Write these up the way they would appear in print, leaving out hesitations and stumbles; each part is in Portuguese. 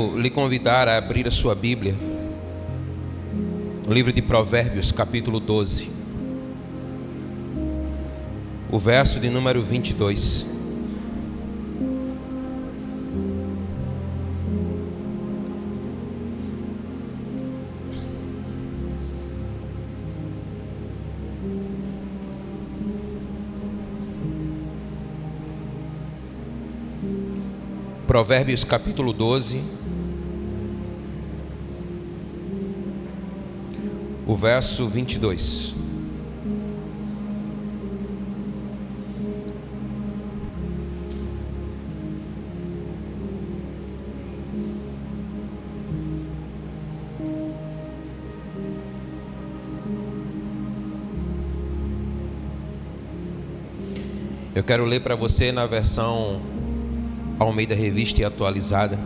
Lhe convidar a abrir a sua Bíblia no livro de Provérbios, capítulo 12, o verso de número 22. Provérbios capítulo 12, o verso 22. Eu quero ler para você na versão Almeida Revista e Atualizada.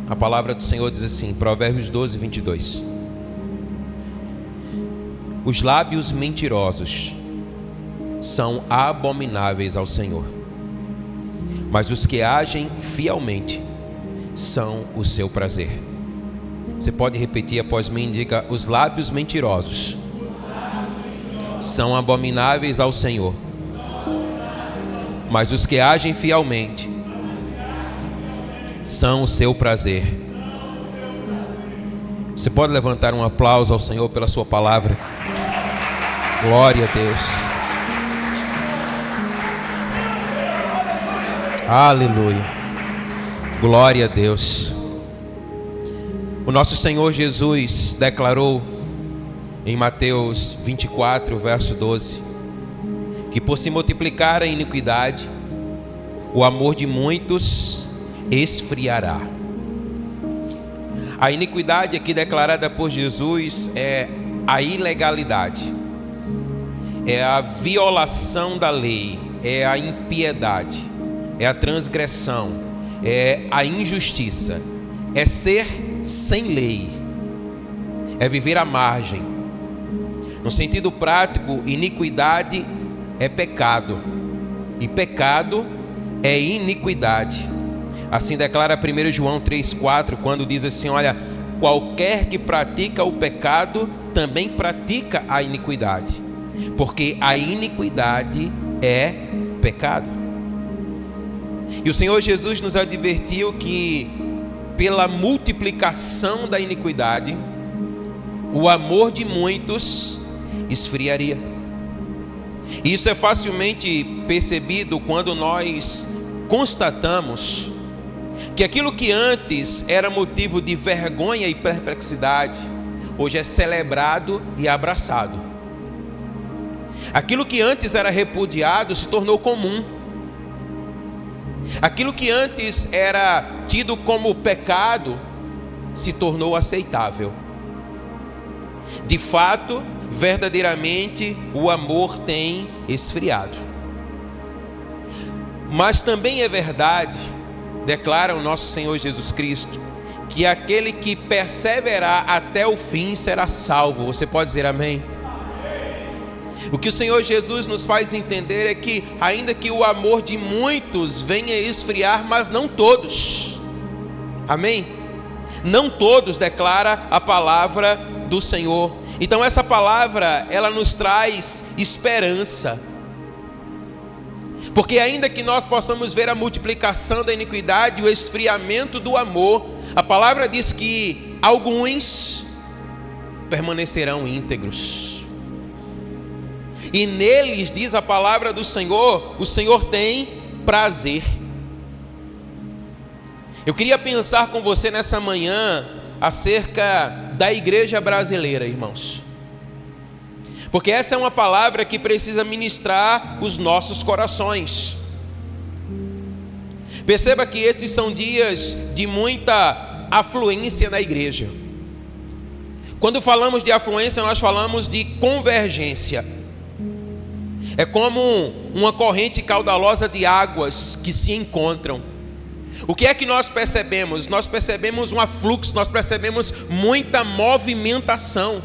A palavra do Senhor diz assim, Provérbios 12, 22. Os lábios mentirosos são abomináveis ao Senhor, mas os que agem fielmente são o seu prazer. Você pode repetir após mim? Diga: os lábios mentirosos são abomináveis ao Senhor, mas os que agem fielmente são o seu prazer. Você pode levantar um aplauso ao Senhor pela sua palavra? Glória a Deus. Aleluia. Glória a Deus. O nosso Senhor Jesus declarou em Mateus 24, verso 12, que por se multiplicar a iniquidade, o amor de muitos esfriará. A iniquidade aqui declarada por Jesus é a ilegalidade, é a violação da lei, é a impiedade, é a transgressão, é a injustiça, é ser sem lei, é viver à margem. No sentido prático, iniquidade é pecado, e pecado é iniquidade. Assim declara 1 João 3,4, quando diz assim: olha, qualquer que pratica o pecado também pratica a iniquidade, porque a iniquidade é pecado. E o Senhor Jesus nos advertiu que pela multiplicação da iniquidade, o amor de muitos esfriaria. E isso é facilmente percebido quando nós constatamos que aquilo que antes era motivo de vergonha e perplexidade, hoje é celebrado e abraçado. Aquilo que antes era repudiado se tornou comum. Aquilo que antes era tido como pecado se tornou aceitável. De fato, verdadeiramente, o amor tem esfriado. Mas também é verdade, declara o nosso Senhor Jesus Cristo, que aquele que perseverar até o fim será salvo. Você pode dizer amém? O que o Senhor Jesus nos faz entender é que, ainda que o amor de muitos venha a esfriar, mas não todos. Amém? Não todos, declara a palavra do Senhor. Então essa palavra, ela nos traz esperança. Porque ainda que nós possamos ver a multiplicação da iniquidade e o esfriamento do amor, a palavra diz que alguns permanecerão íntegros. E neles, diz a palavra do Senhor, o Senhor tem prazer. Eu queria pensar com você nessa manhã acerca da igreja brasileira, irmãos. Porque essa é uma palavra que precisa ministrar os nossos corações. Perceba que esses são dias de muita afluência na igreja. Quando falamos de afluência, nós falamos de convergência. É como uma corrente caudalosa de águas que se encontram. O que é que nós percebemos? Nós percebemos um afluxo, nós percebemos muita movimentação.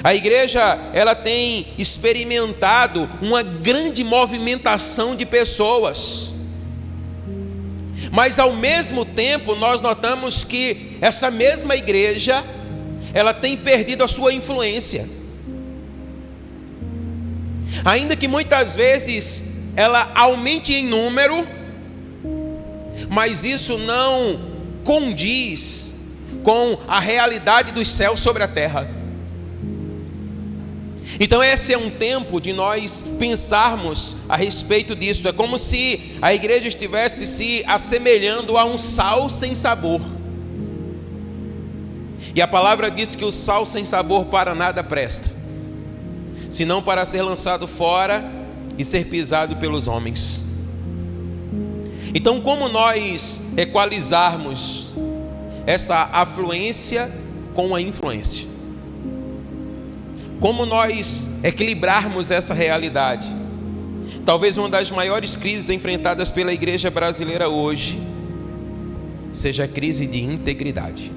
A igreja, ela tem experimentado uma grande movimentação de pessoas. Mas ao mesmo tempo nós notamos que essa mesma igreja, ela tem perdido a sua influência. Ainda que muitas vezes ela aumente em número, mas isso não condiz com a realidade dos céus sobre a terra. Então esse é um tempo de nós pensarmos a respeito disso. É como se a igreja estivesse se assemelhando a um sal sem sabor. E a palavra diz que o sal sem sabor para nada presta, senão para ser lançado fora e ser pisado pelos homens. Então, como nós equalizarmos essa afluência com a influência? Como nós equilibrarmos essa realidade? Talvez uma das maiores crises enfrentadas pela igreja brasileira hoje seja a crise de integridade.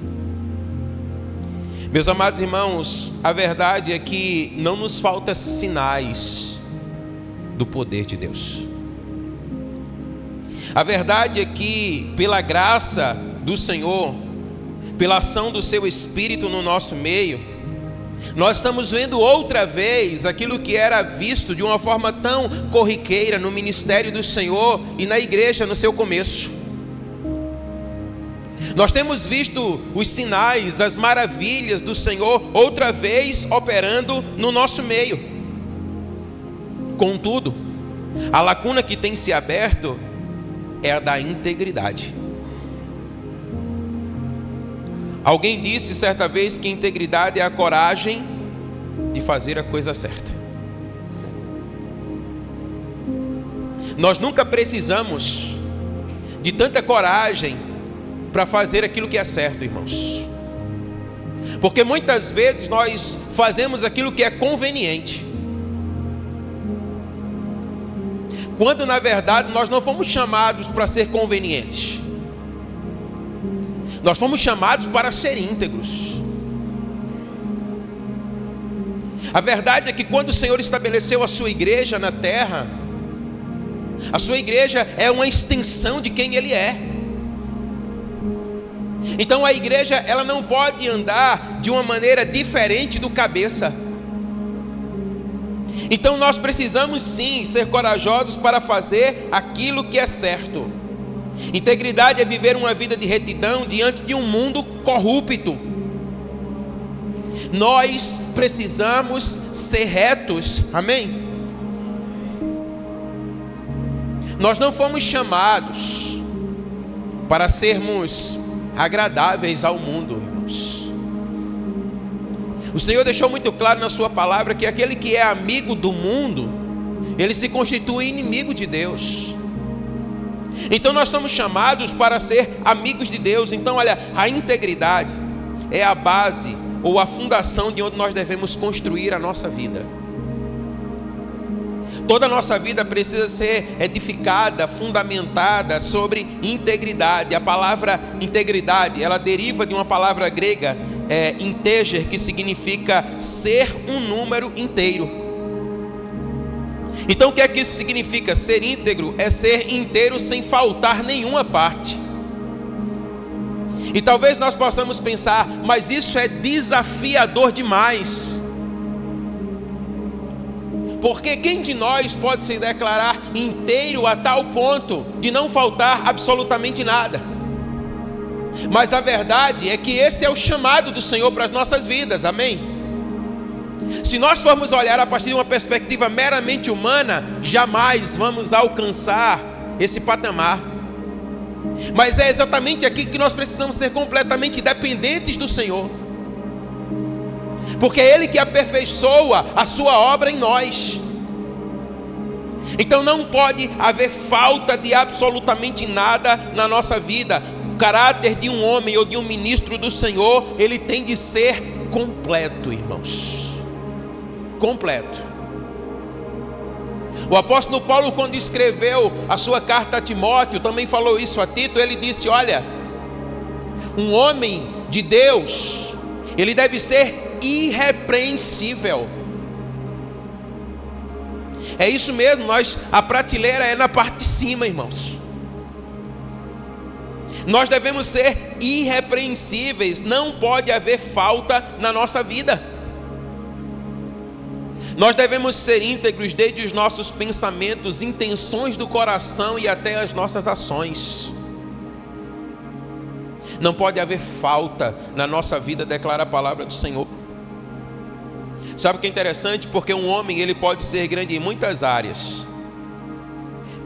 Meus amados irmãos, a verdade é que não nos falta sinais do poder de Deus. A verdade é que, pela graça do Senhor, pela ação do seu Espírito no nosso meio, nós estamos vendo outra vez aquilo que era visto de uma forma tão corriqueira no ministério do Senhor e na igreja no seu começo. Nós temos visto os sinais, as maravilhas do Senhor outra vez operando no nosso meio. Contudo, a lacuna que tem se aberto é a da integridade. Alguém disse certa vez que integridade é a coragem de fazer a coisa certa. Nós nunca precisamos de tanta coragem para fazer aquilo que é certo, irmãos. Porque muitas vezes nós fazemos aquilo que é conveniente, quando na verdade nós não fomos chamados para ser convenientes. Nós fomos chamados para ser íntegros. A verdade é que quando o Senhor estabeleceu a sua igreja na terra, a sua igreja é uma extensão de quem Ele é. Então a igreja, ela não pode andar de uma maneira diferente do cabeça. Então nós precisamos sim ser corajosos para fazer aquilo que é certo. Integridade é viver uma vida de retidão diante de um mundo corrupto. Nós precisamos ser retos, amém? Nós não fomos chamados para sermos agradáveis ao mundo, irmãos. O Senhor deixou muito claro na sua palavra que aquele que é amigo do mundo, ele se constitui inimigo de Deus. Então nós somos chamados para ser amigos de Deus. Então olha, a integridade é a base ou a fundação de onde nós devemos construir a nossa vida. Toda a nossa vida precisa ser edificada, fundamentada sobre integridade. A palavra integridade, ela deriva de uma palavra grega, integer, que significa ser um número inteiro. Então o que é que isso significa? Ser íntegro é ser inteiro sem faltar nenhuma parte. E talvez nós possamos pensar, mas isso é desafiador demais. Porque quem de nós pode se declarar inteiro a tal ponto de não faltar absolutamente nada? Mas a verdade é que esse é o chamado do Senhor para as nossas vidas, amém? Se nós formos olhar a partir de uma perspectiva meramente humana, jamais vamos alcançar esse patamar. Mas é exatamente aqui que nós precisamos ser completamente dependentes do Senhor. Porque é Ele que aperfeiçoa a sua obra em nós. Então não pode haver falta de absolutamente nada na nossa vida. O caráter de um homem ou de um ministro do Senhor, ele tem de ser completo, irmãos. Completo. O apóstolo Paulo, quando escreveu a sua carta a Timóteo, também falou isso a Tito. Ele disse, olha, um homem de Deus, ele deve ser irrepreensível. É isso mesmo, a prateleira é na parte de cima, irmãos. Nós devemos ser irrepreensíveis, não pode haver falta na nossa vida. Nós devemos ser íntegros desde os nossos pensamentos, intenções do coração e até as nossas ações. Não pode haver falta na nossa vida, declara a palavra do Senhor. Sabe o que é interessante? Porque um homem, ele pode ser grande em muitas áreas,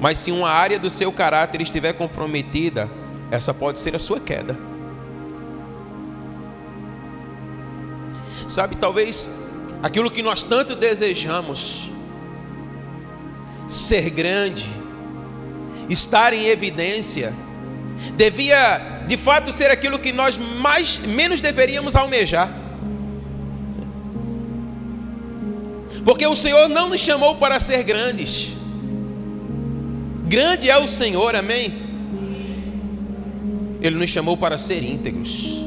mas se uma área do seu caráter estiver comprometida, essa pode ser a sua queda. Sabe, talvez aquilo que nós tanto desejamos, ser grande, estar em evidência, devia de fato ser aquilo que nós menos deveríamos almejar. Porque o Senhor não nos chamou para ser grandes. Grande é o Senhor, amém? Ele nos chamou para ser íntegros.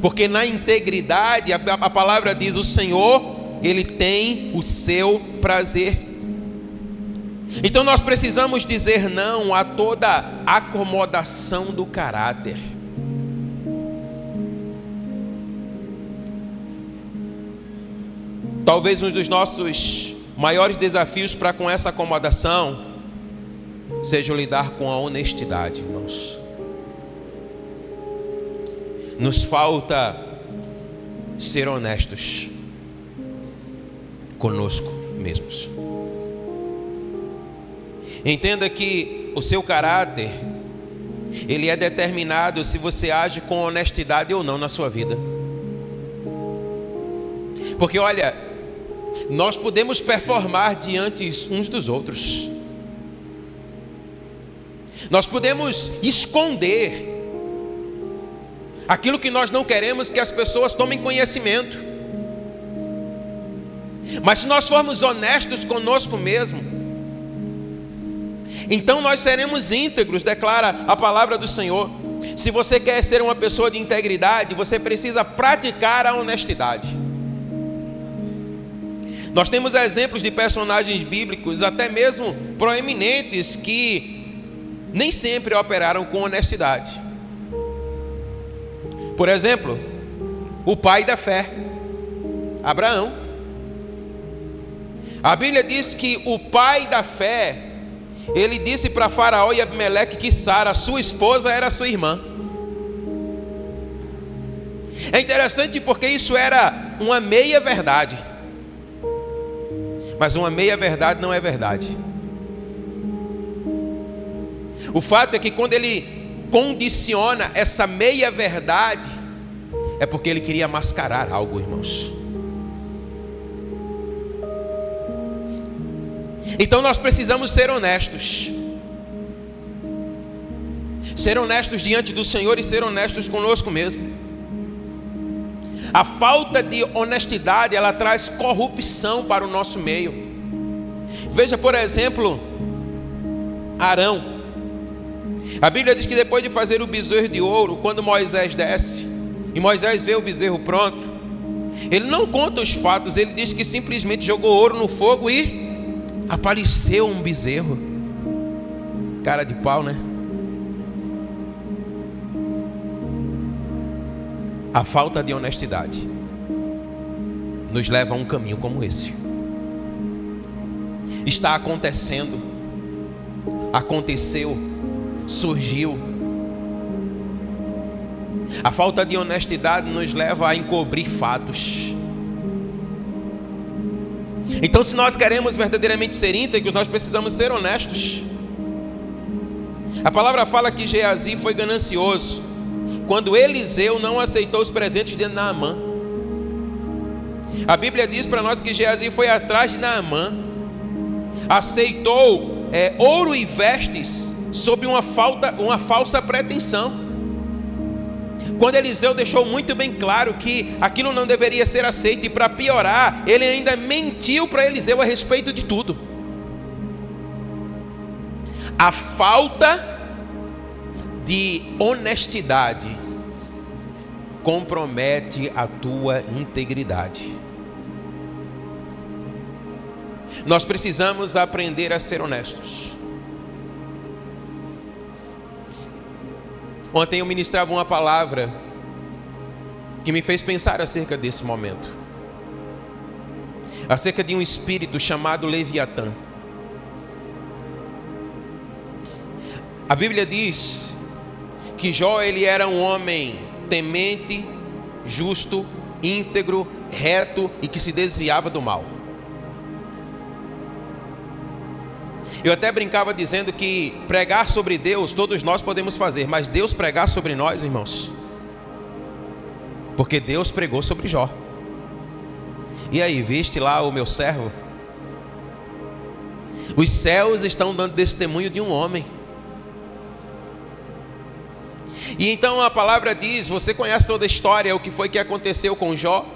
Porque na integridade, a palavra diz, o Senhor, Ele tem o seu prazer. Então nós precisamos dizer não a toda acomodação do caráter. Talvez um dos nossos maiores desafios para com essa acomodação seja lidar com a honestidade, irmãos. Nos falta ser honestos conosco mesmos. Entenda que o seu caráter, ele é determinado se você age com honestidade ou não na sua vida. Porque olha, nós podemos performar diante uns dos outros. Nós podemos esconder aquilo que nós não queremos que as pessoas tomem conhecimento. Mas se nós formos honestos conosco mesmo, então nós seremos íntegros, declara a palavra do Senhor. Se você quer ser uma pessoa de integridade, você precisa praticar a honestidade. Nós temos exemplos de personagens bíblicos, até mesmo proeminentes, que nem sempre operaram com honestidade. Por exemplo, o pai da fé, Abraão. A Bíblia diz que o pai da fé, ele disse para Faraó e Abimeleque que Sara, sua esposa, era sua irmã. É interessante porque isso era uma meia verdade. Mas uma meia verdade não é verdade. O fato é que quando ele condiciona essa meia verdade, é porque ele queria mascarar algo, irmãos. Então nós precisamos ser honestos. Ser honestos diante do Senhor e ser honestos conosco mesmo. A falta de honestidade, ela traz corrupção para o nosso meio. Veja, por exemplo, Arão. A Bíblia diz que depois de fazer o bezerro de ouro, quando Moisés desce, e Moisés vê o bezerro pronto, ele não conta os fatos, ele diz que simplesmente jogou ouro no fogo e apareceu um bezerro. Cara de pau, né? A falta de honestidade nos leva a um caminho como esse. Está acontecendo, aconteceu, surgiu. A falta de honestidade nos leva a encobrir fatos. Então, se nós queremos verdadeiramente ser íntegros, nós precisamos ser honestos. A palavra fala que Geazi foi ganancioso quando Eliseu não aceitou os presentes de Naamã. A Bíblia diz para nós que Geazi foi atrás de Naamã, aceitou ouro e vestes sob uma falsa pretensão. Quando Eliseu deixou muito bem claro que aquilo não deveria ser aceito, e para piorar, ele ainda mentiu para Eliseu a respeito de tudo. A falta de honestidade compromete a tua integridade. Nós precisamos aprender a ser honestos. Ontem eu ministrava uma palavra que me fez pensar acerca desse momento, acerca de um espírito chamado Leviatã. A Bíblia diz que Jó, ele era um homem temente, justo, íntegro, reto e que se desviava do mal. Eu até brincava dizendo que pregar sobre Deus todos nós podemos fazer, mas Deus pregar sobre nós, irmãos, porque Deus pregou sobre Jó. E aí, viste lá o meu servo? Os céus estão dando testemunho de um homem. E então a palavra diz, você conhece toda a história, o que foi que aconteceu com Jó,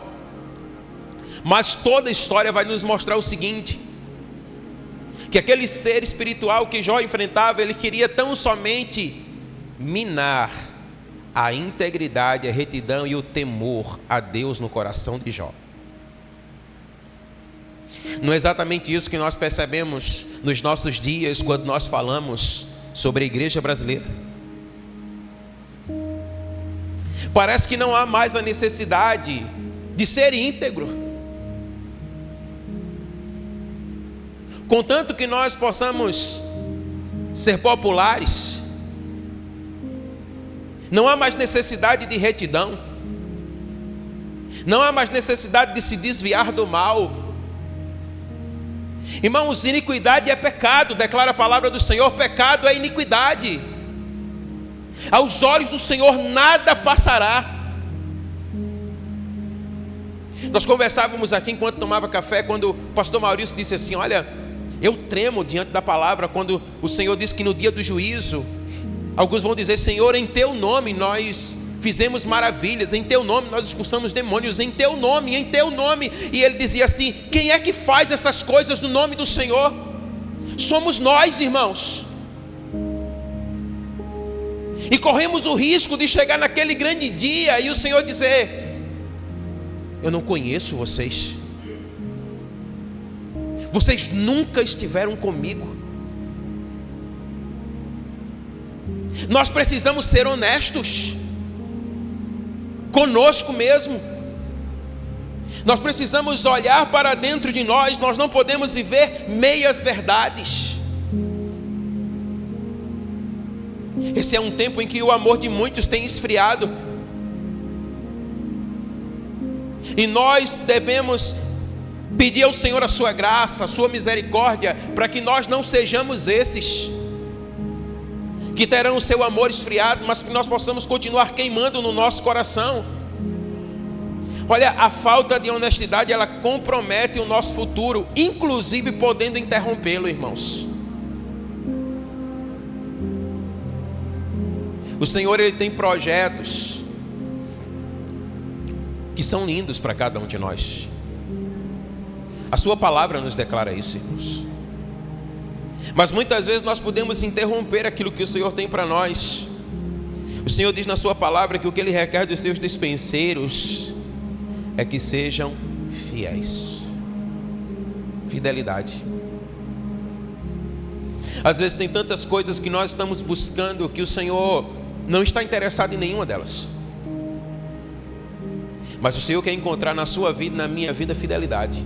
mas toda a história vai nos mostrar o seguinte, que aquele ser espiritual que Jó enfrentava, ele queria tão somente minar a integridade, a retidão e o temor a Deus no coração de Jó. Não é exatamente isso que nós percebemos nos nossos dias, quando nós falamos sobre a igreja brasileira? Parece que não há mais a necessidade de ser íntegro. Contanto que nós possamos ser populares, não há mais necessidade de retidão, não há mais necessidade de se desviar do mal. Irmãos, iniquidade é pecado, declara a palavra do Senhor, pecado é iniquidade. Aos olhos do Senhor nada passará. Nós conversávamos aqui enquanto tomava café, quando o pastor Maurício disse assim, olha, eu tremo diante da palavra quando o Senhor diz que no dia do juízo, alguns vão dizer, Senhor, em teu nome nós fizemos maravilhas, em teu nome nós expulsamos demônios, em teu nome, em teu nome. E ele dizia assim, quem é que faz essas coisas no nome do Senhor? Somos nós, irmãos. E corremos o risco de chegar naquele grande dia e o Senhor dizer, eu não conheço vocês. Vocês nunca estiveram comigo. Nós precisamos ser honestos conosco mesmo. Nós precisamos olhar para dentro de nós. Nós não podemos viver meias verdades. Esse é um tempo em que o amor de muitos tem esfriado. E nós devemos pedir ao Senhor a sua graça, a sua misericórdia, para que nós não sejamos esses que terão o seu amor esfriado, mas que nós possamos continuar queimando no nosso coração. Olha, a falta de honestidade, ela compromete o nosso futuro, inclusive podendo interrompê-lo, irmãos. O Senhor, Ele tem projetos que são lindos para cada um de nós. A sua palavra nos declara isso, irmãos. Mas muitas vezes nós podemos interromper aquilo que o Senhor tem para nós. O Senhor diz na sua palavra que o que Ele requer dos seus dispenseiros é que sejam fiéis. Fidelidade. Às vezes tem tantas coisas que nós estamos buscando que o Senhor não está interessado em nenhuma delas. Mas o Senhor quer encontrar na sua vida e na minha vida fidelidade.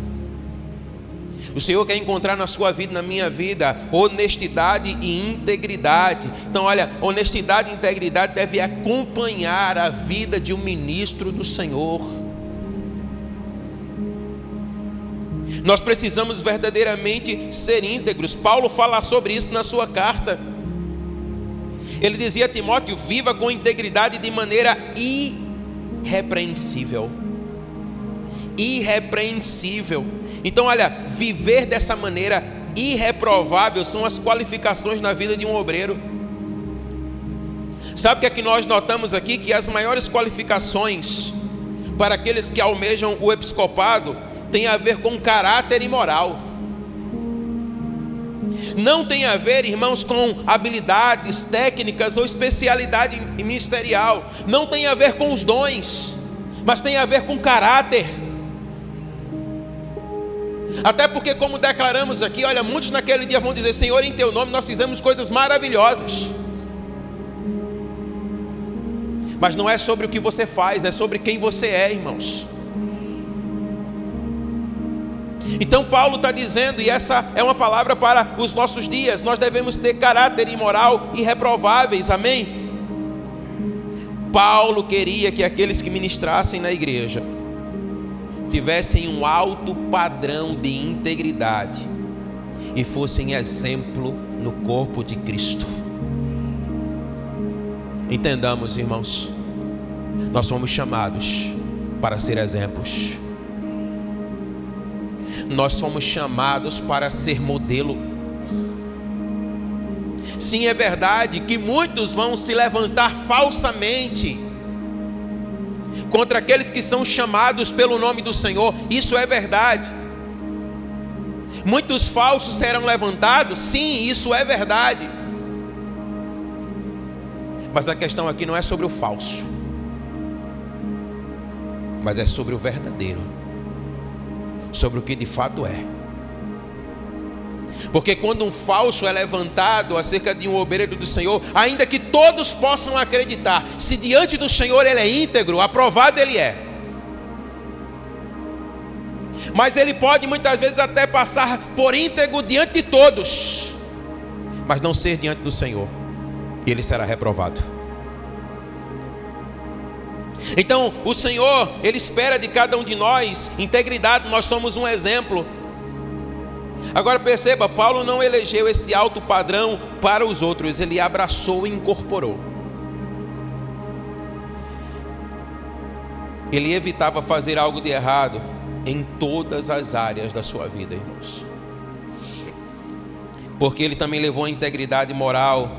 O Senhor quer encontrar na sua vida, na minha vida, honestidade e integridade. Então olha, honestidade e integridade devem acompanhar a vida de um ministro do Senhor. Nós precisamos verdadeiramente ser íntegros. Paulo fala sobre isso na sua carta. Ele dizia a Timóteo, viva com integridade de maneira irrepreensível. Irrepreensível. Então olha, viver dessa maneira irreprovável são as qualificações na vida de um obreiro. Sabe o que é que nós notamos aqui? Que as maiores qualificações para aqueles que almejam o episcopado tem a ver com caráter e moral. Não tem a ver, irmãos, com habilidades técnicas ou especialidade ministerial. Não tem a ver com os dons, mas tem a ver com caráter. Até porque, como declaramos aqui, olha, muitos naquele dia vão dizer, Senhor, em teu nome nós fizemos coisas maravilhosas. Mas não é sobre o que você faz, é sobre quem você é, irmãos. Então Paulo está dizendo, e essa é uma palavra para os nossos dias: nós devemos ter caráter e moral irreprováveis, amém? Paulo queria que aqueles que ministrassem na igreja tivessem um alto padrão de integridade e fossem exemplo no corpo de Cristo. Entendamos, irmãos, nós fomos chamados para ser exemplos. Nós fomos chamados para ser modelo. Sim, é verdade que muitos vão se levantar falsamente contra aqueles que são chamados pelo nome do Senhor. Isso é verdade. Muitos falsos serão levantados. Sim, isso é verdade. Mas a questão aqui não é sobre o falso, mas é sobre o verdadeiro, sobre o que de fato é. Porque quando um falso é levantado acerca de um obreiro do Senhor, ainda que todos possam acreditar, se diante do Senhor ele é íntegro, aprovado ele é. Mas ele pode muitas vezes até passar por íntegro diante de todos, mas não ser diante do Senhor, e ele será reprovado. Então o Senhor, Ele espera de cada um de nós integridade. Nós somos um exemplo. Agora perceba, Paulo não elegeu esse alto padrão para os outros, ele abraçou e incorporou. Ele evitava fazer algo de errado em todas as áreas da sua vida, irmãos, porque ele também levou a integridade moral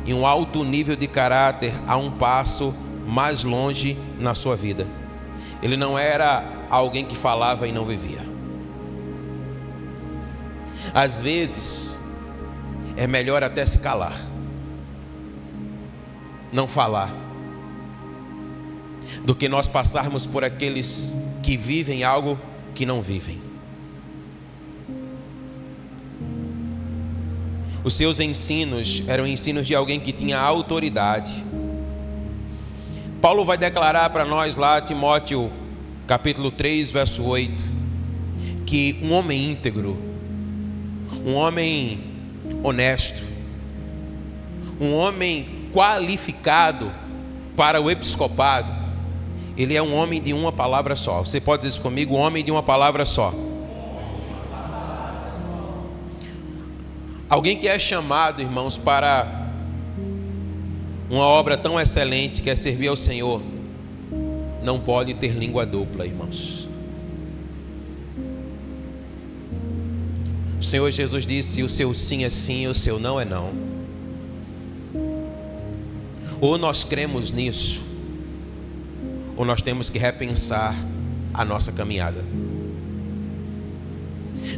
e um alto nível de caráter a um passo mais longe na sua vida. Ele não era alguém que falava e não vivia. Às vezes é melhor até se calar, não falar, do que nós passarmos por aqueles que vivem algo que não vivem. Os seus ensinos eram ensinos de alguém que tinha autoridade. Paulo vai declarar para nós lá, Timóteo, capítulo 3, verso 8, que um homem íntegro, um homem honesto, um homem qualificado para o episcopado, ele é um homem de uma palavra só. Você pode dizer isso comigo? Um homem de uma palavra só. Alguém que é chamado, irmãos, para uma obra tão excelente que é servir ao Senhor, não pode ter língua dupla, irmãos. O Senhor Jesus disse: o seu sim é sim, o seu não é não. Ou nós cremos nisso, ou nós temos que repensar a nossa caminhada.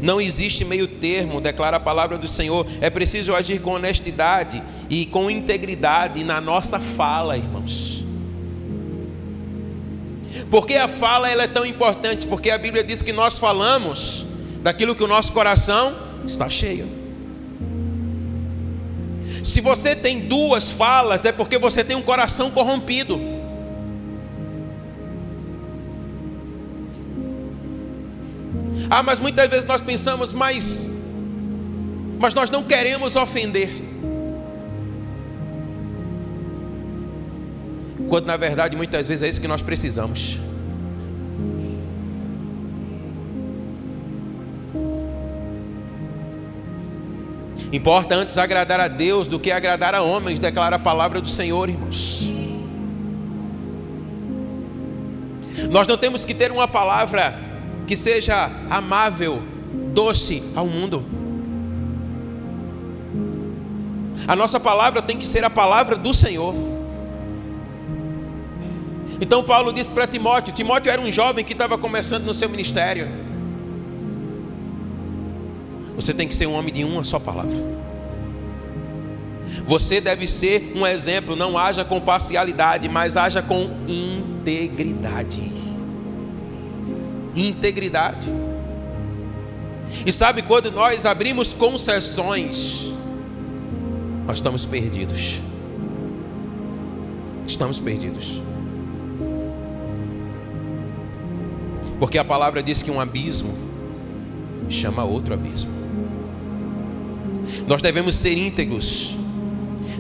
Não existe meio termo, declara a palavra do Senhor. É preciso agir com honestidade e com integridade na nossa fala, irmãos. Por que a fala ela é tão importante? Porque a Bíblia diz que nós falamos daquilo que o nosso coração está cheio. Se você tem duas falas, é porque você tem um coração corrompido. Ah, mas muitas vezes nós pensamos, mas nós não queremos ofender. Quando na verdade muitas vezes é isso que nós precisamos. Importa antes agradar a Deus do que agradar a homens, declara a palavra do Senhor, irmãos. Nós não temos que ter uma palavra que seja amável, doce ao mundo. A nossa palavra tem que ser a palavra do Senhor. Então Paulo disse para Timóteo: Timóteo era um jovem que estava começando no seu ministério. Você tem que ser um homem de uma só palavra. Você deve ser um exemplo. Não haja com parcialidade, mas haja com integridade. Integridade. E sabe, quando nós abrimos concessões, nós estamos perdidos. estamos perdidos. Porque a palavra diz que um abismo chama outro abismo. Nós devemos ser íntegros.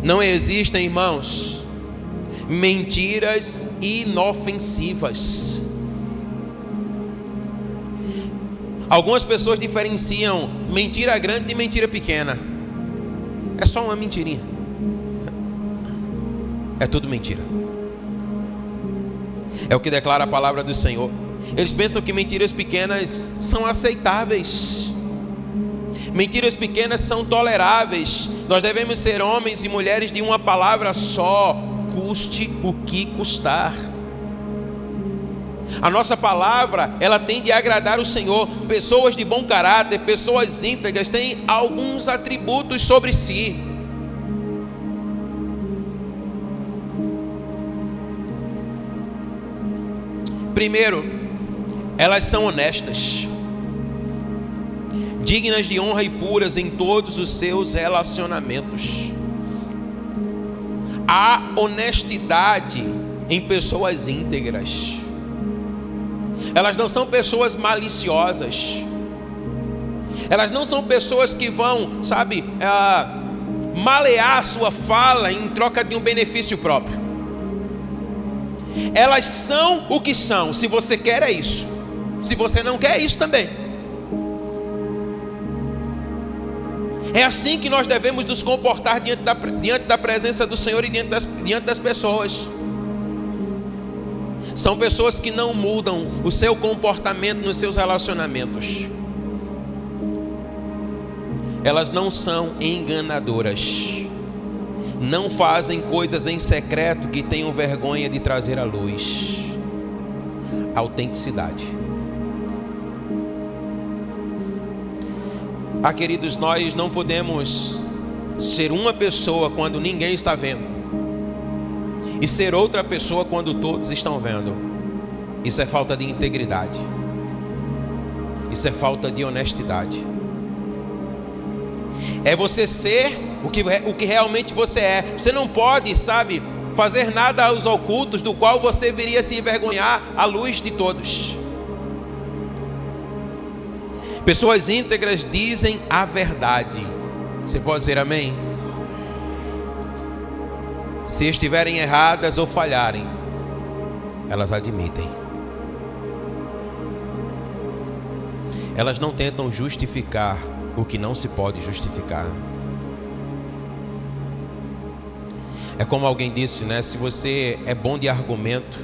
Não existem, irmãos, mentiras inofensivas. Algumas pessoas diferenciam mentira grande de mentira pequena. É só uma mentirinha. É tudo mentira. É o que declara a palavra do Senhor. Eles pensam que mentiras pequenas são aceitáveis. Mentiras pequenas são toleráveis. Nós devemos ser homens e mulheres de uma palavra só, custe o que custar. A nossa palavra, ela tem de agradar o Senhor. Pessoas de bom caráter, pessoas íntegras, têm alguns atributos sobre si. Primeiro, elas são honestas, dignas de honra e puras em todos os seus relacionamentos. Há honestidade em pessoas íntegras. Elas não são pessoas maliciosas. Elas não são pessoas que vão, malear a sua fala em troca de um benefício próprio. Elas são o que são. Se você quer, é isso. Se você não quer, é isso também. É assim que nós devemos nos comportar diante da presença do Senhor e diante das pessoas. São pessoas que não mudam o seu comportamento nos seus relacionamentos. Elas não são enganadoras. Não fazem coisas em secreto que tenham vergonha de trazer à luz. Autenticidade. Queridos, nós não podemos ser uma pessoa quando ninguém está vendo e ser outra pessoa quando todos estão vendo. Isso é falta de integridade. Isso é falta de honestidade. É você ser o que realmente você é. Você não pode, fazer nada aos ocultos do qual você viria se envergonhar à luz de todos. Pessoas íntegras dizem a verdade. Você pode dizer amém? Se estiverem erradas ou falharem, elas admitem. Elas não tentam justificar o que não se pode justificar. É como alguém disse, se você é bom de argumento,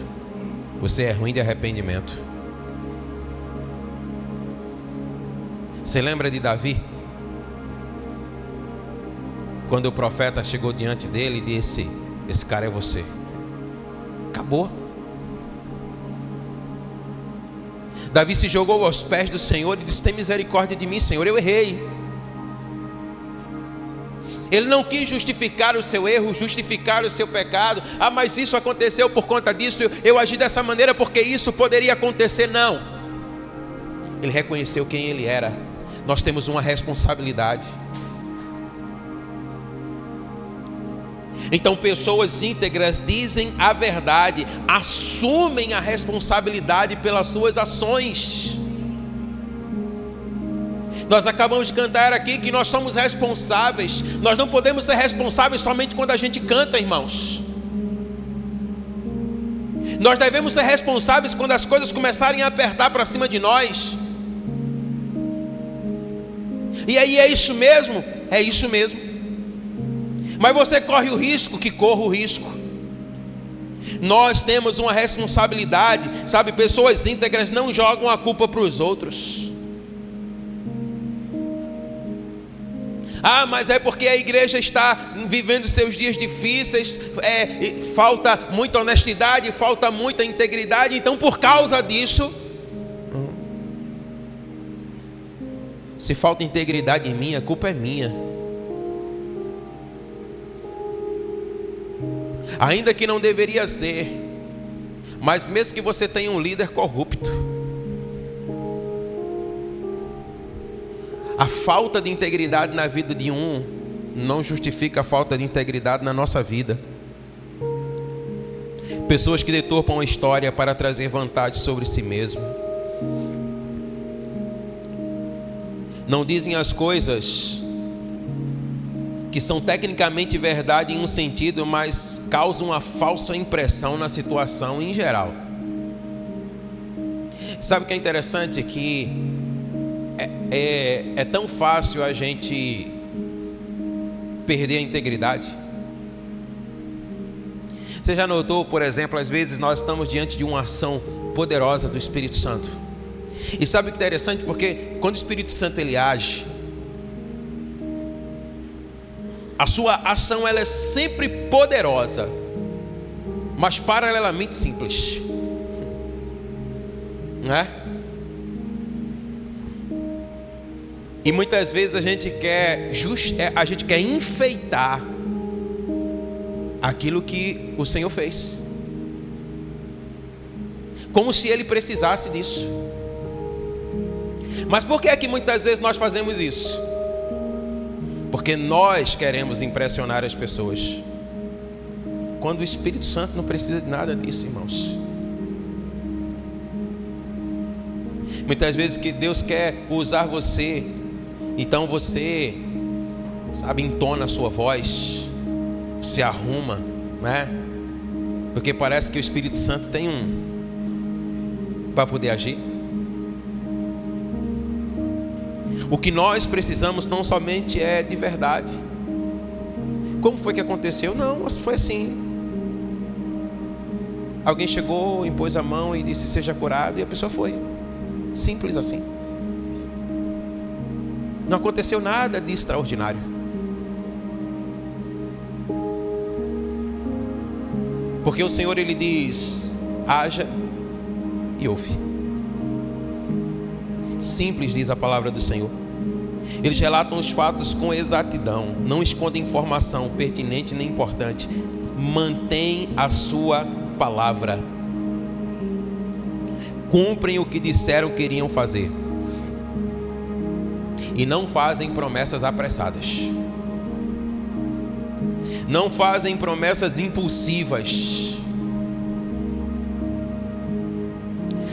você é ruim de arrependimento. Você lembra de Davi? Quando o profeta chegou diante dele e disse: esse cara é você. Acabou. Davi se jogou aos pés do Senhor e disse: tem misericórdia de mim, Senhor, eu errei. Ele não quis justificar o seu erro, justificar o seu pecado. Mas isso aconteceu por conta disso, eu agi dessa maneira porque isso poderia acontecer. Não. Ele reconheceu quem ele era. Nós temos uma responsabilidade. Então, pessoas íntegras dizem a verdade, assumem a responsabilidade pelas suas ações. Nós acabamos de cantar aqui que nós somos responsáveis. Nós não podemos ser responsáveis somente quando a gente canta, irmãos. Nós devemos ser responsáveis quando as coisas começarem a apertar para cima de nós. E aí é isso mesmo? É isso mesmo. Mas você corre o risco, que corra o risco. Nós temos uma responsabilidade, pessoas íntegras não jogam a culpa para os outros. Mas é porque a igreja está vivendo seus dias difíceis, falta muita honestidade, falta muita integridade, então por causa disso... Se falta integridade em mim, a culpa é minha. Ainda que não deveria ser, mas mesmo que você tenha um líder corrupto, a falta de integridade na vida de um não justifica a falta de integridade na nossa vida. Pessoas que deturpam a história para trazer vantagem sobre si mesmo. Não dizem as coisas que são tecnicamente verdade em um sentido, mas causam uma falsa impressão na situação em geral. Sabe o que é interessante? Que é tão fácil a gente perder a integridade. Você já notou, por exemplo, às vezes nós estamos diante de uma ação poderosa do Espírito Santo. E sabe o que é interessante? Porque quando o Espírito Santo ele age, a sua ação ela é sempre poderosa, mas paralelamente simples, não é? E muitas vezes a gente quer enfeitar aquilo que o Senhor fez, como se Ele precisasse disso. Mas por que é que muitas vezes nós fazemos isso? Porque nós queremos impressionar as pessoas, quando o Espírito Santo não precisa de nada disso, irmãos. Muitas vezes que Deus quer usar você, então você, entona a sua voz, se arruma, né? Porque parece que o Espírito Santo tem para poder agir. O que nós precisamos não somente é de verdade. Como foi que aconteceu? Não, mas foi assim. Alguém chegou, impôs a mão e disse seja curado, e a pessoa foi. Simples assim. Não aconteceu nada de extraordinário. Porque o Senhor ele diz: haja e ouve. Simples, diz a palavra do Senhor. Eles relatam os fatos com exatidão, não escondem informação pertinente nem importante. Mantém a sua palavra. Cumprem o que disseram que iriam fazer. E não fazem promessas apressadas. Não fazem promessas impulsivas.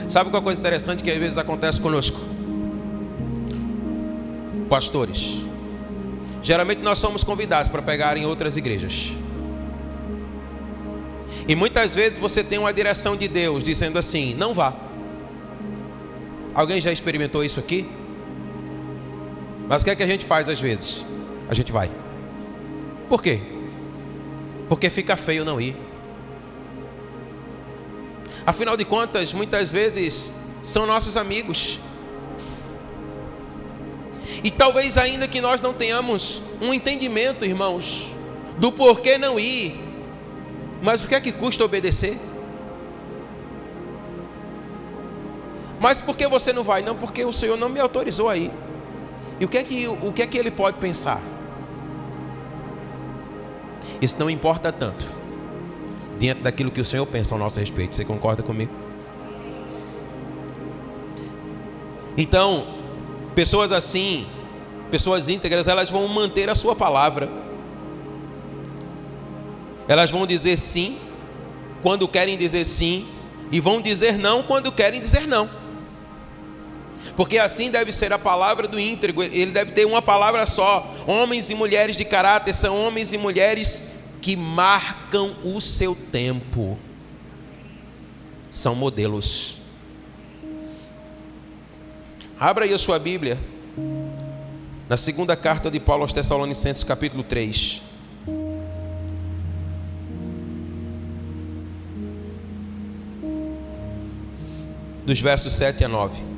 Sabe qual coisa interessante que às vezes acontece conosco? Pastores, geralmente nós somos convidados para pregar em outras igrejas. E muitas vezes você tem uma direção de Deus dizendo assim: não vá. Alguém já experimentou isso aqui? Mas o que é que a gente faz às vezes? A gente vai. Por quê? Porque fica feio não ir. Afinal de contas, muitas vezes são nossos amigos. E talvez ainda que nós não tenhamos um entendimento, irmãos, do porquê não ir, mas o que é que custa obedecer? Mas por que você não vai? Não, porque o Senhor não me autorizou a ir. E o que é que Ele pode pensar? Isso não importa tanto diante daquilo que o Senhor pensa ao nosso respeito. Você concorda comigo? Então, pessoas assim, pessoas íntegras, elas vão manter a sua palavra. Elas vão dizer sim quando querem dizer sim, e vão dizer não quando querem dizer não. Porque assim deve ser a palavra do íntegro. Ele deve ter uma palavra só. Homens e mulheres de caráter são homens e mulheres que marcam o seu tempo. São modelos. Abra aí a sua Bíblia na segunda carta de Paulo aos Tessalonicenses, capítulo 3. Dos versos 7 a 9.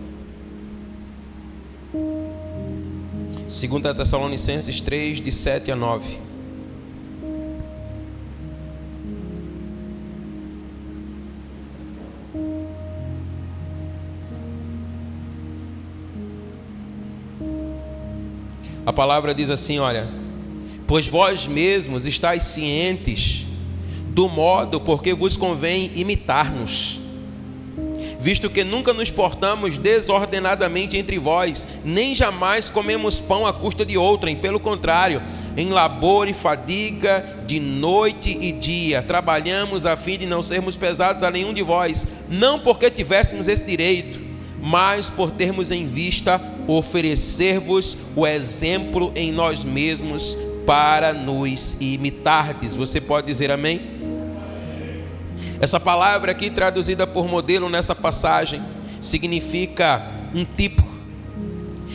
2 Tessalonicenses 3, de 7 a 9. A palavra diz assim, olha: pois vós mesmos estáis cientes do modo por que vos convém imitar-nos, visto que nunca nos portamos desordenadamente entre vós, nem jamais comemos pão à custa de outrem, pelo contrário, em labor e fadiga de noite e dia. Trabalhamos a fim de não sermos pesados a nenhum de vós, não porque tivéssemos esse direito, mas por termos em vista oferecer-vos o exemplo em nós mesmos para nos imitardes. Você pode dizer amém? Essa palavra aqui traduzida por modelo nessa passagem significa um tipo.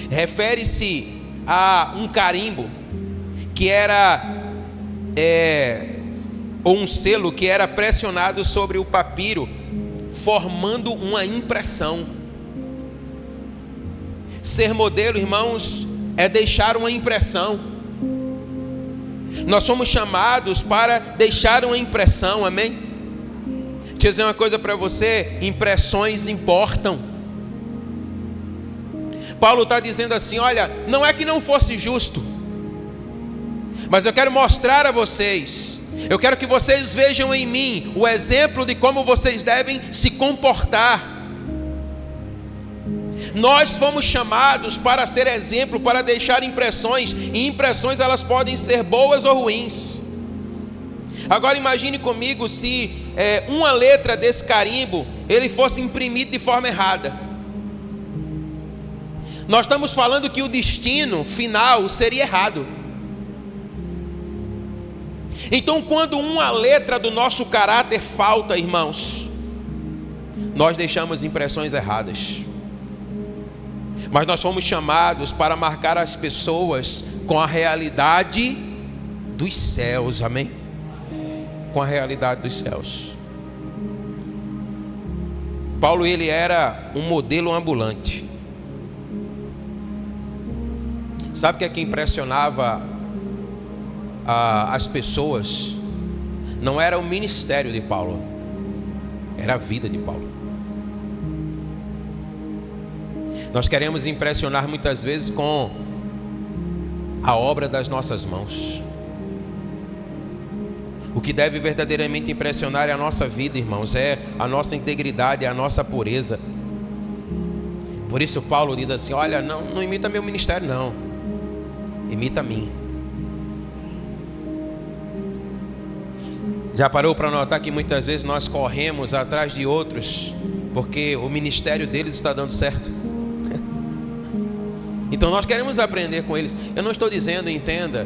Refere-se a um carimbo que era ou um selo que era pressionado sobre o papiro, formando uma impressão. Ser modelo, irmãos, é deixar uma impressão. Nós somos chamados para deixar uma impressão, amém? Deixa eu dizer uma coisa para você: impressões importam. Paulo está dizendo assim: olha, não é que não fosse justo, mas eu quero mostrar a vocês, eu quero que vocês vejam em mim o exemplo de como vocês devem se comportar. Nós fomos chamados para ser exemplo, para deixar impressões, e impressões elas podem ser boas ou ruins. Agora imagine comigo se uma letra desse carimbo ele fosse imprimido de forma errada. Nós estamos falando que o destino final seria errado. Então, quando uma letra do nosso caráter falta, irmãos, nós deixamos impressões erradas. Mas nós fomos chamados para marcar as pessoas com a realidade dos céus, amém? Com a realidade dos céus. Paulo, ele era um modelo ambulante. Sabe o que impressionava as pessoas? Não era o ministério de Paulo, era a vida de Paulo. Nós queremos impressionar muitas vezes com a obra das nossas mãos. O que deve verdadeiramente impressionar é a nossa vida, irmãos, é a nossa integridade, é a nossa pureza. Por isso Paulo diz assim: olha, não imita meu ministério não, imita a mim. Já parou para notar que muitas vezes nós corremos atrás de outros porque o ministério deles está dando certo? Então nós queremos aprender com eles. Eu não estou dizendo, entenda,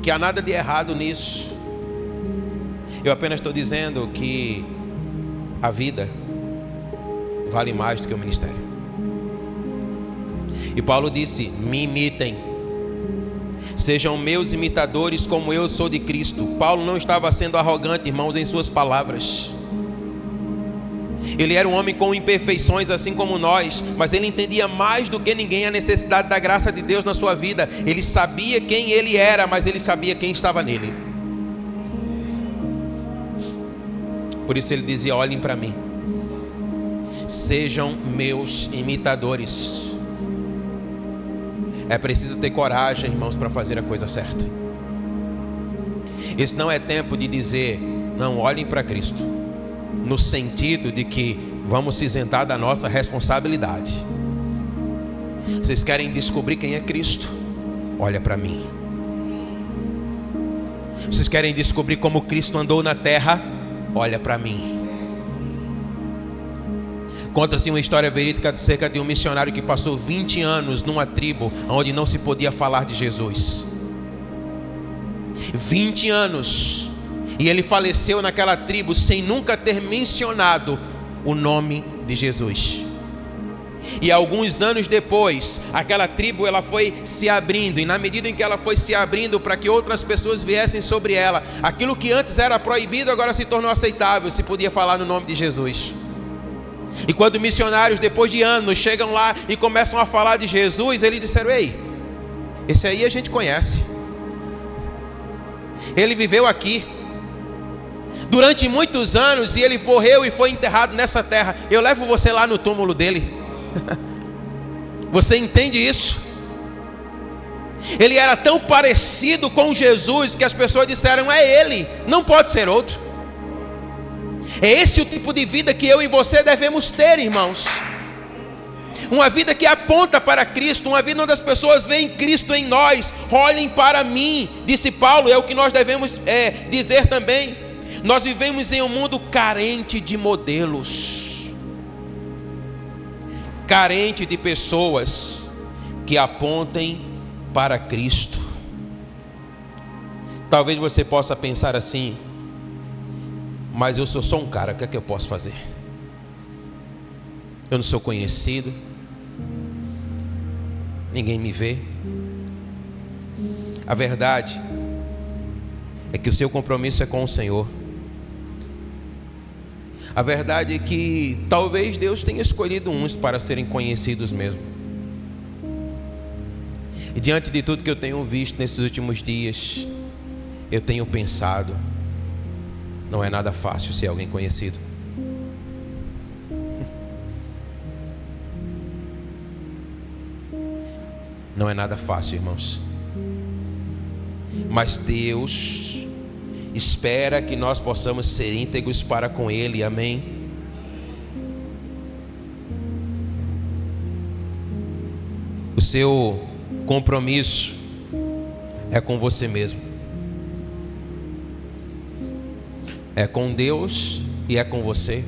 que há nada de errado nisso. Eu apenas estou dizendo que a vida vale mais do que o ministério. E Paulo disse: me imitem, sejam meus imitadores como eu sou de Cristo. Paulo não estava sendo arrogante, irmãos, em suas palavras. Ele era um homem com imperfeições assim como nós, mas ele entendia mais do que ninguém a necessidade da graça de Deus na sua vida. Ele sabia quem ele era, mas ele sabia quem estava nele. Por isso ele dizia: olhem para mim, sejam meus imitadores. É preciso ter coragem, irmãos, para fazer a coisa certa. Esse não é tempo de dizer: não, olhem para Cristo, no sentido de que vamos se isentar da nossa responsabilidade. Vocês querem descobrir quem é Cristo? Olha para mim. Vocês querem descobrir como Cristo andou na terra? Olha para mim. Conta-se uma história verídica acerca de um missionário que passou 20 anos numa tribo onde não se podia falar de Jesus. 20 anos. E ele faleceu naquela tribo sem nunca ter mencionado o nome de Jesus. E alguns anos depois, aquela tribo ela foi se abrindo. E na medida em que ela foi se abrindo para que outras pessoas viessem sobre ela, aquilo que antes era proibido agora se tornou aceitável. Se podia falar no nome de Jesus. E quando missionários, depois de anos, chegam lá e começam a falar de Jesus, eles disseram: ei, esse aí a gente conhece. Ele viveu aqui durante muitos anos e ele morreu e foi enterrado nessa terra. Eu levo você lá no túmulo dele. Você entende isso? Ele era tão parecido com Jesus que as pessoas disseram: é ele, não pode ser outro. É esse o tipo de vida que eu e você devemos ter, irmãos. uma vida que aponta para Cristo, uma vida onde as pessoas veem Cristo em nós. Olhem para mim, disse Paulo, é o que nós devemos dizer também. Nós vivemos em um mundo carente de modelos, carente de pessoas que apontem para Cristo. Talvez você possa pensar assim: mas eu sou só um cara, o que é que eu posso fazer? Eu não sou conhecido, ninguém me vê. A verdade é que o seu compromisso é com o Senhor. A verdade é que talvez Deus tenha escolhido uns para serem conhecidos mesmo. E diante de tudo que eu tenho visto nesses últimos dias, eu tenho pensado: não é nada fácil ser alguém conhecido. Não é nada fácil, irmãos. Mas Deus espera que nós possamos ser íntegros para com Ele, amém? O seu compromisso é com você mesmo, é com Deus e é com você.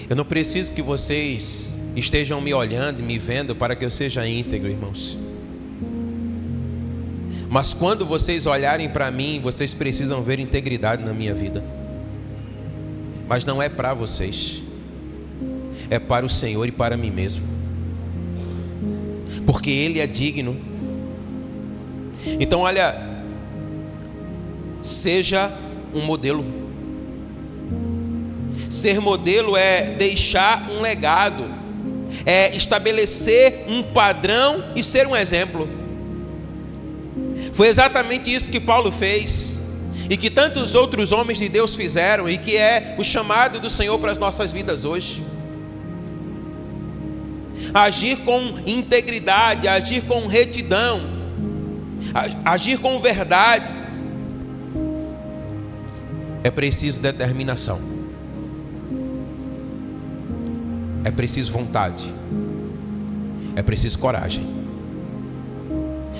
Eu não preciso que vocês estejam me olhando e me vendo para que eu seja íntegro, irmãos. Mas quando vocês olharem para mim, vocês precisam ver integridade na minha vida. Mas não é para vocês, é para o Senhor e para mim mesmo, porque Ele é digno. Então olha, seja um modelo. Ser modelo é deixar um legado, é estabelecer um padrão e ser um exemplo. Foi exatamente isso que Paulo fez, e que tantos outros homens de Deus fizeram, e que é o chamado do Senhor para as nossas vidas hoje. Agir com integridade, agir com retidão, agir com verdade. É preciso determinação, é preciso vontade, é preciso coragem,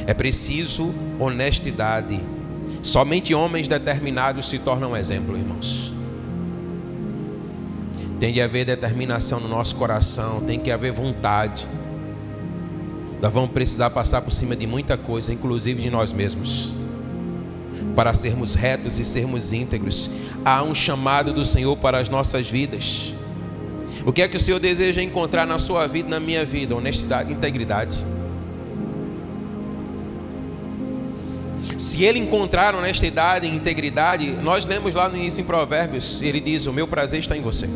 é preciso honestidade. Somente homens determinados se tornam exemplo, irmãos. Tem de haver determinação no nosso coração, tem que haver vontade. Nós vamos precisar passar por cima de muita coisa, inclusive de nós mesmos, para sermos retos e sermos íntegros. Há um chamado do Senhor para as nossas vidas. O que é que o Senhor deseja encontrar na sua vida, na minha vida? Honestidade e integridade. Se ele encontrar honestidade e integridade, nós lemos lá no início em Provérbios, ele diz: o meu prazer está em você.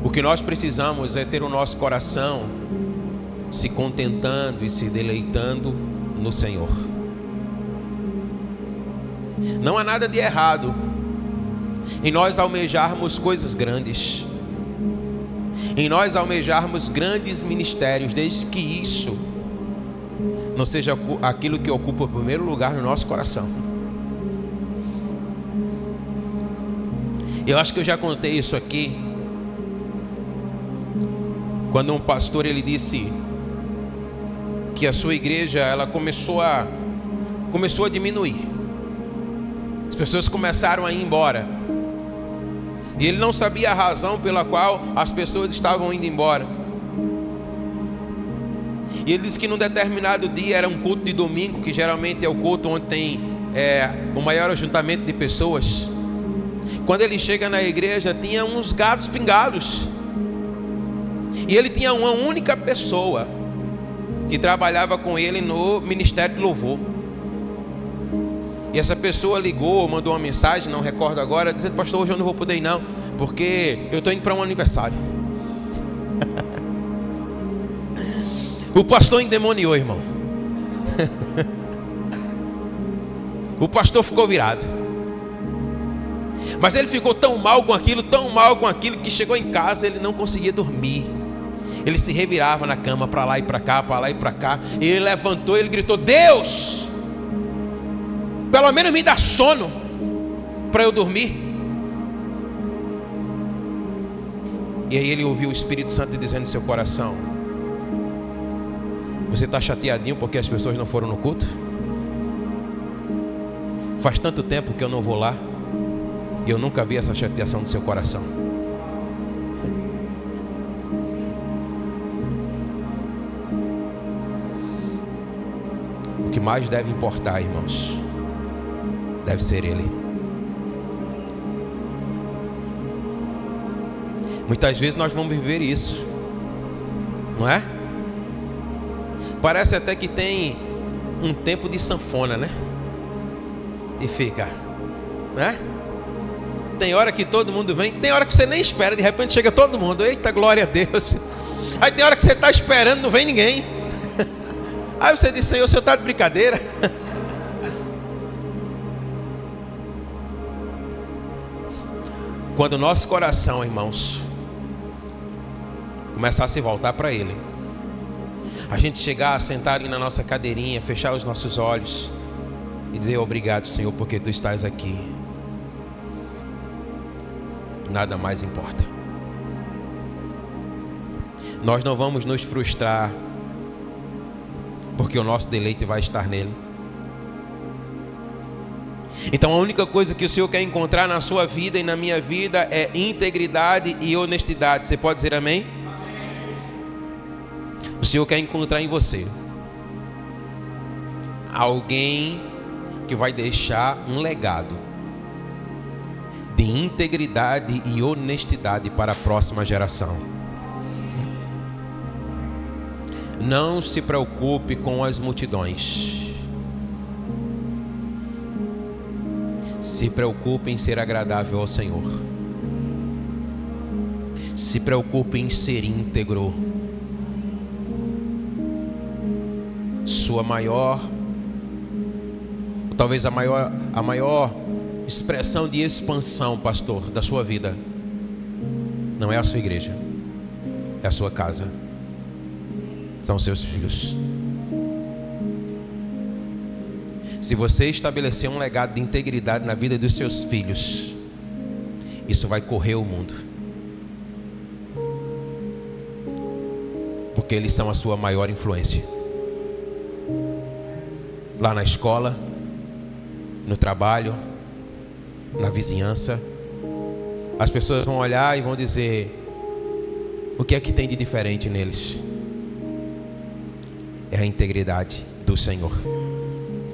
O que nós precisamos é ter o nosso coração se contentando e se deleitando no Senhor. Não há nada de errado em nós almejarmos coisas grandes, em nós almejarmos grandes ministérios, desde que isso não seja aquilo que ocupa o primeiro lugar no nosso coração. Eu acho que eu já contei isso aqui, quando um pastor, ele disse que a sua igreja, ela começou a diminuir. As pessoas começaram a ir embora, e ele não sabia a razão pela qual as pessoas estavam indo embora. E ele disse que num determinado dia, era um culto de domingo, que geralmente é o culto onde tem o maior ajuntamento de pessoas. Quando ele chega na igreja, tinha uns gatos pingados, e ele tinha uma única pessoa que trabalhava com ele no ministério de louvor. E essa pessoa ligou, mandou uma mensagem, não recordo agora, dizendo: pastor, hoje eu não vou poder ir não, porque eu estou indo para um aniversário. O pastor endemoniou, irmão. O pastor ficou virado. Mas ele ficou tão mal com aquilo, que chegou em casa, ele não conseguia dormir. Ele se revirava na cama, para lá e para cá, para lá e para cá. E ele levantou, ele gritou: Deus, pelo menos me dá sono. para eu dormir. E aí ele ouviu o Espírito Santo dizendo em seu coração: você está chateadinho porque as pessoas não foram no culto? Faz tanto tempo que eu não vou lá e eu nunca vi essa chateação do seu coração. O que mais deve importar, irmãos, deve ser Ele. Muitas vezes nós vamos viver isso, não é? Parece até que tem um tempo de sanfona, né? E fica, né? Tem hora que todo mundo vem, tem hora que você nem espera, de repente chega todo mundo, eita, glória a Deus. Aí tem hora que você está esperando, não vem ninguém. Aí você diz: Senhor, o Senhor está de brincadeira? Quando o nosso coração, irmãos, começar a se voltar para Ele, a gente chegar, sentar ali na nossa cadeirinha, fechar os nossos olhos e dizer: obrigado, Senhor, porque Tu estás aqui. Nada mais importa. Nós não vamos nos frustrar, porque o nosso deleite vai estar nele. Então a única coisa que o Senhor quer encontrar na sua vida e na minha vida é integridade e honestidade. Você pode dizer amém? O Senhor quer encontrar em você alguém que vai deixar um legado de integridade e honestidade para a próxima geração. Não se preocupe com as multidões. Se preocupe em ser agradável ao Senhor. Se preocupe em ser íntegro. Sua maior, talvez a maior expressão de expansão, pastor, da sua vida não é a sua igreja, é a sua casa, são seus filhos. Se você estabelecer um legado de integridade na vida dos seus filhos, isso vai correr o mundo, porque eles são a sua maior influência. Lá na escola, no trabalho, na vizinhança, as pessoas vão olhar e vão dizer: o que é que tem de diferente neles? É a integridade do Senhor.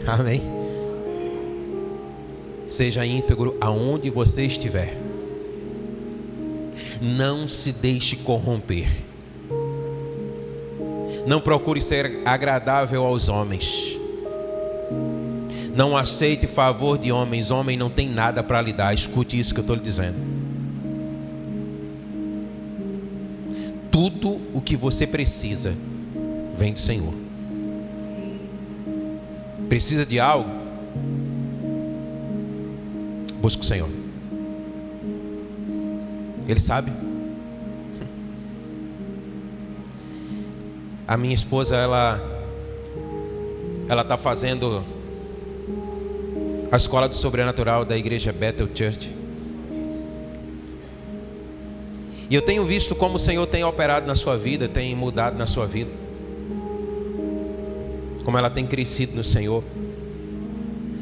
Amém? Seja íntegro aonde você estiver. Não se deixe corromper. Não procure ser agradável aos homens. Não aceite favor de homens. Homem não tem nada para lhe dar. Escute isso que eu estou lhe dizendo. Tudo o que você precisa vem do Senhor. Precisa de algo? Busca o Senhor. Ele sabe. A minha esposa, ela está fazendo a escola do sobrenatural da igreja Bethel Church. E eu tenho visto como o Senhor tem operado na sua vida, tem mudado na sua vida, como ela tem crescido no Senhor.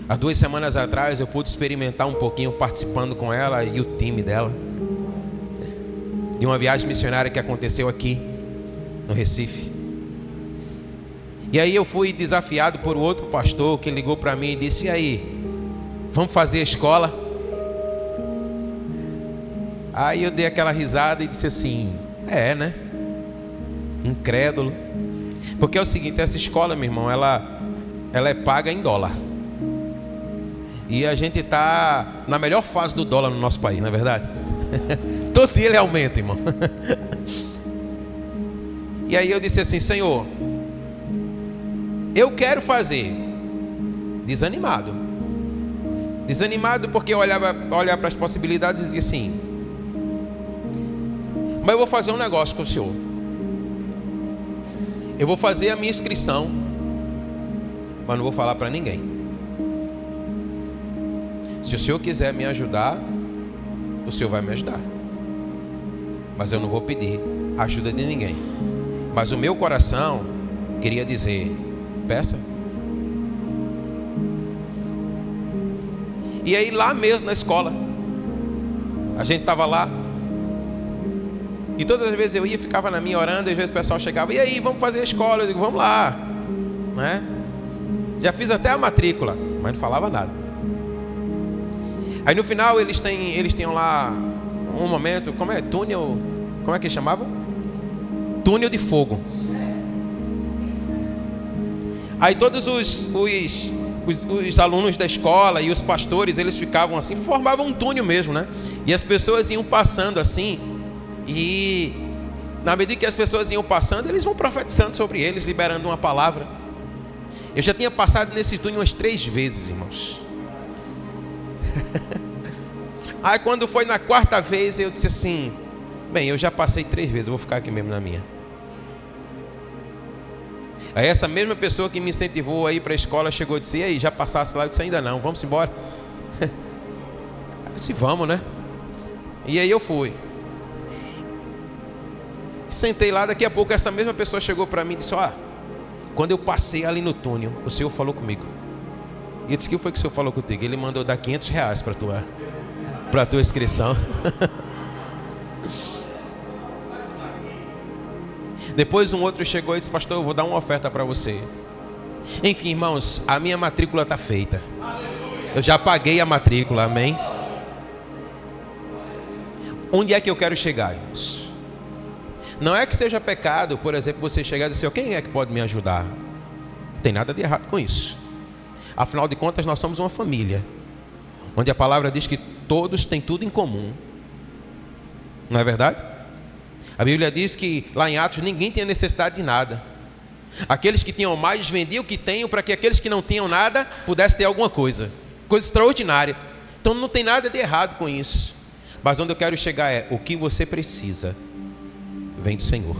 Há 2 semanas atrás eu pude experimentar um pouquinho participando com ela e o time dela de uma viagem missionária que aconteceu aqui no Recife. E aí eu fui desafiado por outro pastor que ligou para mim e disse: e aí, vamos fazer a escola? Aí eu dei aquela risada e disse assim: é, né? Incrédulo. Porque é o seguinte, essa escola, meu irmão, ela é paga em dólar. E a gente está na melhor fase do dólar no nosso país, não é verdade? Todo dia ele aumenta, irmão. E aí eu disse assim: Senhor, eu quero fazer. Desanimado porque eu olhava para as possibilidades e dizia assim: mas eu vou fazer um negócio com o Senhor. Eu vou fazer a minha inscrição, mas não vou falar para ninguém. Se o Senhor quiser me ajudar, o Senhor vai me ajudar. Mas eu não vou pedir ajuda de ninguém. Mas o meu coração queria dizer: peça. E aí lá mesmo na escola, a gente estava lá, e todas as vezes eu ia, ficava na minha orando, e às vezes o pessoal chegava: e aí, vamos fazer a escola? Eu digo: vamos lá, né? Já fiz até a matrícula, mas não falava nada. Aí no final eles tinham lá um momento, como é? Túnel, como é que eles chamavam? Túnel de fogo. Aí todos os alunos da escola e os pastores, eles ficavam assim, formavam um túnel mesmo, né? E as pessoas iam passando assim, e na medida que as pessoas iam passando, eles vão profetizando sobre eles, liberando uma palavra. Eu já tinha passado nesse túnel umas 3 vezes, irmãos. Aí quando foi na 4ª vez, eu disse assim: bem, eu já passei 3 vezes, eu vou ficar aqui mesmo na minha. Aí essa mesma pessoa que me incentivou a ir para a escola chegou e disse: e aí, já passasse lá? Eu disse: ainda não, vamos embora. Eu disse: vamos, né? E aí eu fui. Sentei lá, daqui a pouco essa mesma pessoa chegou para mim e disse: ó, quando eu passei ali no túnel, o Senhor falou comigo. E eu disse: o que foi que o Senhor falou contigo? Ele mandou dar R$500 para tua inscrição. Depois um outro chegou e disse: pastor, eu vou dar uma oferta para você. Enfim, irmãos, a minha matrícula está feita. Eu já paguei a matrícula, amém? Onde é que eu quero chegar, irmãos? Não é que seja pecado, por exemplo, você chegar e dizer: quem é que pode me ajudar? Não tem nada de errado com isso. Afinal de contas, nós somos uma família, onde a palavra diz que todos têm tudo em comum. Não é verdade? A Bíblia diz que lá em Atos ninguém tinha necessidade de nada. Aqueles que tinham mais vendiam o que tinham, para que aqueles que não tinham nada pudessem ter alguma coisa. Coisa extraordinária. Então não tem nada de errado com isso. Mas onde eu quero chegar é: o que você precisa vem do Senhor.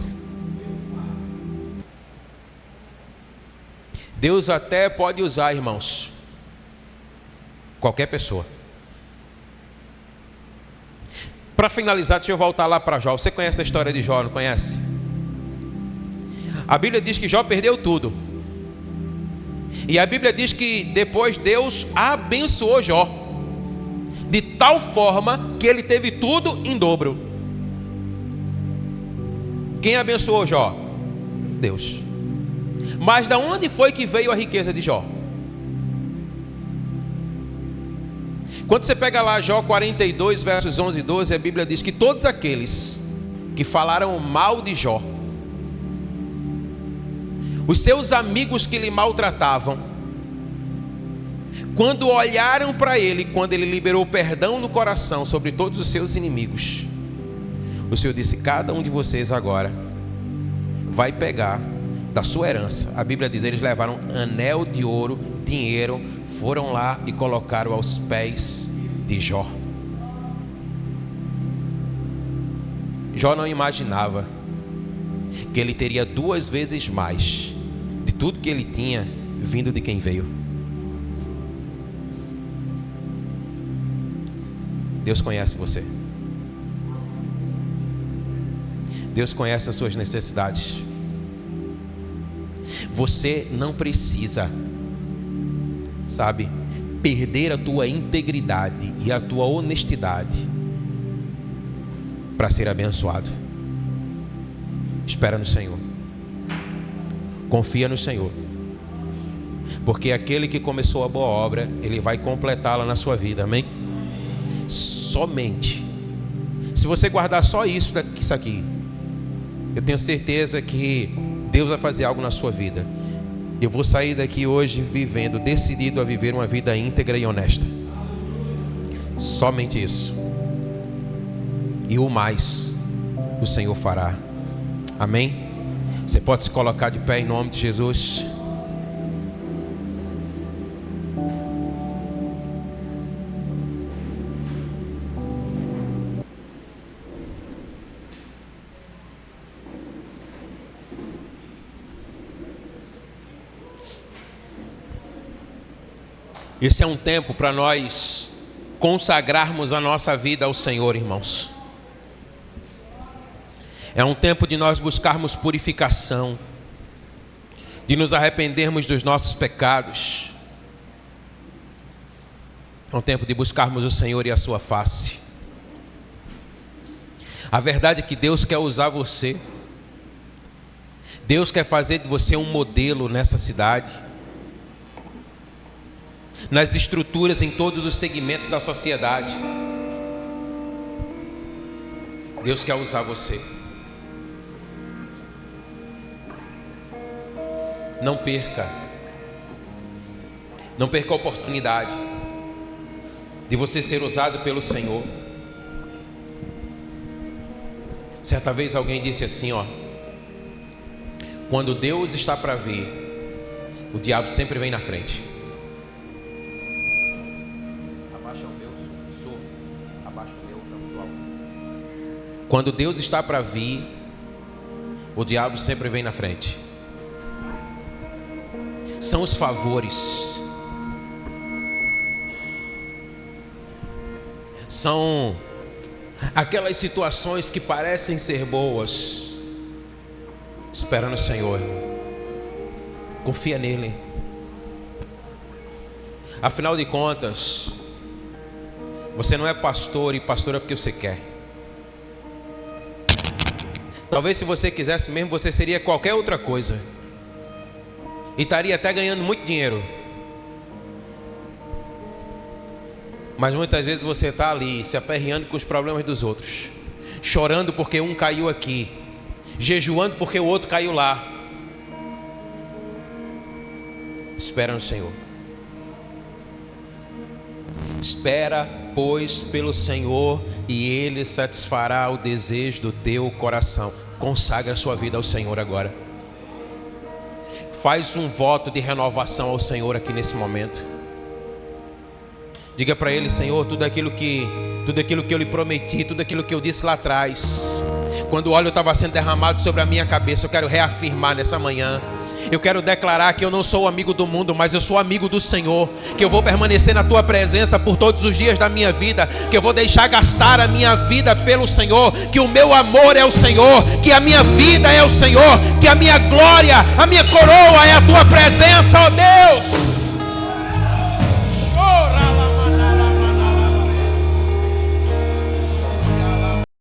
Deus até pode usar, irmãos, qualquer pessoa. Para finalizar, deixa eu voltar lá para Jó. Você conhece a história de Jó, não conhece? A Bíblia diz que Jó perdeu tudo. E a Bíblia diz que depois Deus abençoou Jó, de tal forma que ele teve tudo em dobro. Quem abençoou Jó? Deus. Mas da onde foi que veio a riqueza de Jó? Quando você pega lá Jó 42, versos 11 e 12, a Bíblia diz que todos aqueles que falaram mal de Jó, os seus amigos que lhe maltratavam, quando olharam para ele, quando ele liberou perdão no coração sobre todos os seus inimigos, o Senhor disse: cada um de vocês agora vai pegar da sua herança. A Bíblia diz: eles levaram anel de ouro, dinheiro, foram lá e colocaram aos pés de Jó. Jó não imaginava que ele teria 2 vezes mais de tudo que ele tinha vindo de quem veio. Deus conhece você. Deus conhece as suas necessidades. Você não precisa, sabe, perder a tua integridade e a tua honestidade para ser abençoado. Espera no Senhor. Confia no Senhor. Porque aquele que começou a boa obra, Ele vai completá-la na sua vida, amém? Somente. Se você guardar só isso aqui, eu tenho certeza que Deus vai fazer algo na sua vida. Eu vou sair daqui hoje decidido a viver uma vida íntegra e honesta. Somente isso. E o mais, o Senhor fará. Amém? Você pode se colocar de pé em nome de Jesus. Esse é um tempo para nós consagrarmos a nossa vida ao Senhor, irmãos. É um tempo de nós buscarmos purificação, de nos arrependermos dos nossos pecados. É um tempo de buscarmos o Senhor e a sua face. A verdade é que Deus quer usar você. Deus quer fazer de você um modelo nessa cidade, nas estruturas, em todos os segmentos da sociedade. Deus quer usar você. Não perca a oportunidade de você ser usado pelo Senhor. Certa vez alguém disse assim, quando Deus está para vir, o diabo sempre vem na frente. Abaixa o meu som, abaixa o meu alto. Quando Deus está para vir, o diabo sempre vem na frente. São os favores, são aquelas situações que parecem ser boas. Espera no Senhor, confia nele. Afinal de contas, você não é pastor, e pastor é porque você quer. Talvez se você quisesse mesmo, você seria qualquer outra coisa, e estaria até ganhando muito dinheiro. Mas muitas vezes você está ali se aperreando com os problemas dos outros, chorando porque um caiu aqui, jejuando porque o outro caiu lá. Espera no Senhor. Espera, pois, pelo Senhor, e Ele satisfará o desejo do teu coração. Consagra a sua vida ao Senhor agora. Faz um voto de renovação ao Senhor aqui nesse momento. Diga para Ele: Senhor, tudo aquilo que eu lhe prometi, tudo aquilo que eu disse lá atrás, quando o óleo estava sendo derramado sobre a minha cabeça, eu quero reafirmar nessa manhã. Eu quero declarar que eu não sou amigo do mundo, mas eu sou amigo do Senhor, que eu vou permanecer na Tua presença por todos os dias da minha vida, que eu vou deixar gastar a minha vida pelo Senhor, que o meu amor é o Senhor, que a minha vida é o Senhor, que a minha glória, a minha coroa é a Tua presença, ó Deus.